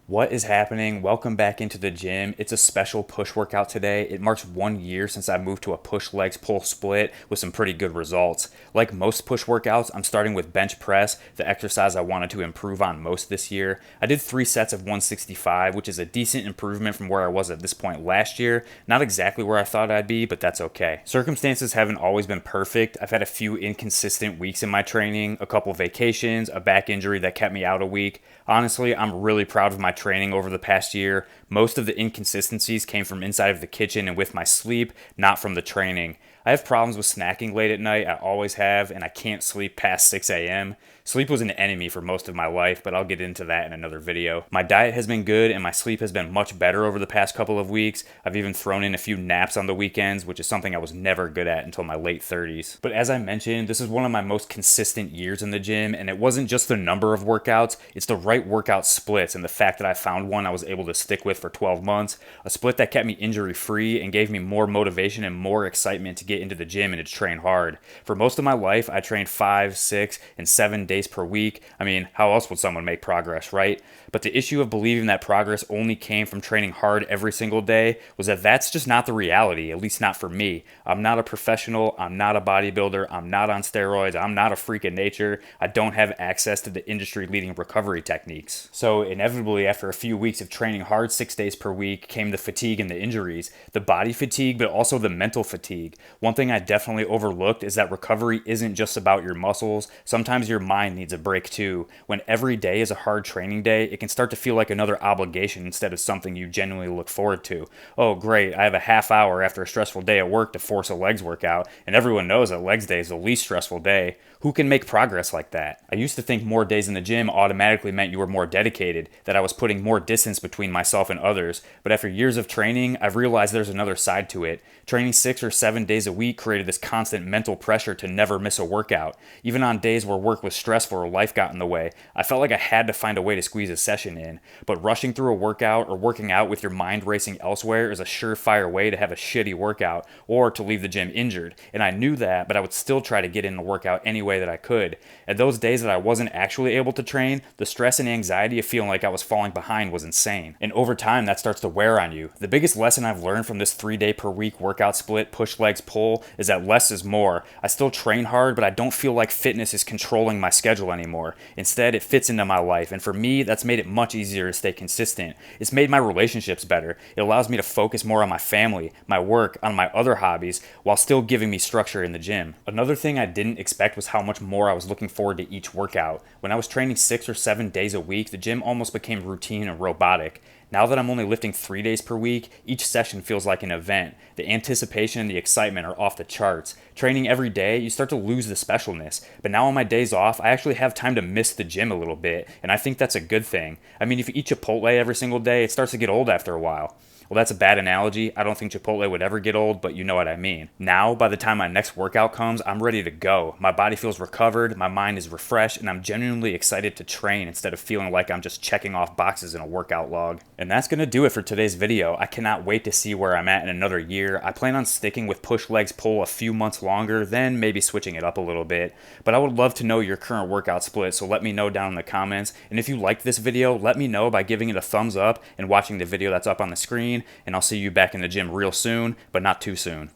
What is happening? Welcome back into the gym. It's a special push workout today. It marks 1 year since I moved to a push legs pull split with some pretty good results. Like most push workouts, I'm starting with bench press, the exercise I wanted to improve on most this year. I did 3 sets of 165, which is a decent improvement from where I was at this point last year. Not exactly where I thought I'd be, but that's okay. Circumstances haven't always been perfect. I've had a few inconsistent weeks in my training, a couple vacations, a back injury that kept me out a week. Honestly, I'm really proud of my training over the past year. Most of the inconsistencies came from inside of the kitchen and with my sleep, not from the training. I have problems with snacking late at night, I always have, and I can't sleep past 6 a.m. Sleep was an enemy for most of my life, but I'll get into that in another video. My diet has been good and my sleep has been much better over the past couple of weeks. I've even thrown in a few naps on the weekends, which is something I was never good at until my late 30s. But as I mentioned, this is one of my most consistent years in the gym, and it wasn't just the number of workouts, it's the right workout splits and the fact that I found one I was able to stick with for 12 months, a split that kept me injury free and gave me more motivation and more excitement to get into the gym and to train hard. For most of my life, I trained 5, 6, and 7 days per week. I mean, how else would someone make progress, right? But the issue of believing that progress only came from training hard every single day was that that's just not the reality, at least not for me. I'm not a professional, I'm not a bodybuilder, I'm not on steroids, I'm not a freak of nature. I don't have access to the industry-leading recovery techniques. So inevitably, after a few weeks of training hard 6 days per week, came the fatigue and the injuries, the body fatigue, but also the mental fatigue. One thing I definitely overlooked is that recovery isn't just about your muscles. Sometimes your mind needs a break too. When every day is a hard training day, it can start to feel like another obligation instead of something you genuinely look forward to. Oh, great, I have a half hour after a stressful day at work to force a legs workout, and everyone knows that legs day is the least stressful day. Who can make progress like that? I used to think more days in the gym automatically meant you were more dedicated, that I was putting more distance between myself and others, but after years of training, I've realized there's another side to it. Training 6 or 7 days a week created this constant mental pressure to never miss a workout. Even on days where work was stressful or life got in the way, I felt like I had to find a way to squeeze a session in. But rushing through a workout or working out with your mind racing elsewhere is a surefire way to have a shitty workout or to leave the gym injured. And I knew that, but I would still try to get in the workout any way that I could. And those days that I wasn't actually able to train, the stress and anxiety of feeling like I was falling behind was insane. And over time, that starts to wear on you. The biggest lesson I've learned from this 3 day per week workout split, push legs pull, is that less is more. I still train hard, but I don't feel like fitness is controlling my schedule anymore. Instead, it fits into my life, and for me, that's made it much easier to stay consistent. It's made my relationships better. It allows me to focus more on my family, my work, on my other hobbies, while still giving me structure in the gym. Another thing I didn't expect was how much more I was looking forward to each workout. When I was training 6 or 7 days a week, the gym almost became routine and robotic. Now that I'm only lifting 3 days per week, each session feels like an event. The anticipation and the excitement are off the charts. Training every day, you start to lose the specialness. But now on my days off, I actually have time to miss the gym a little bit, and I think that's a good thing. I mean, if you eat Chipotle every single day, it starts to get old after a while. Well, that's a bad analogy. I don't think Chipotle would ever get old, but you know what I mean. Now, by the time my next workout comes, I'm ready to go. My body feels recovered, my mind is refreshed, and I'm genuinely excited to train instead of feeling like I'm just checking off boxes in a workout log. And that's going to do it for today's video. I cannot wait to see where I'm at in another year. I plan on sticking with push legs pull a few months longer, then maybe switching it up a little bit. But I would love to know your current workout split, so let me know down in the comments. And if you liked this video, let me know by giving it a thumbs up and watching the video that's up on the screen. And I'll see you back in the gym real soon, but not too soon.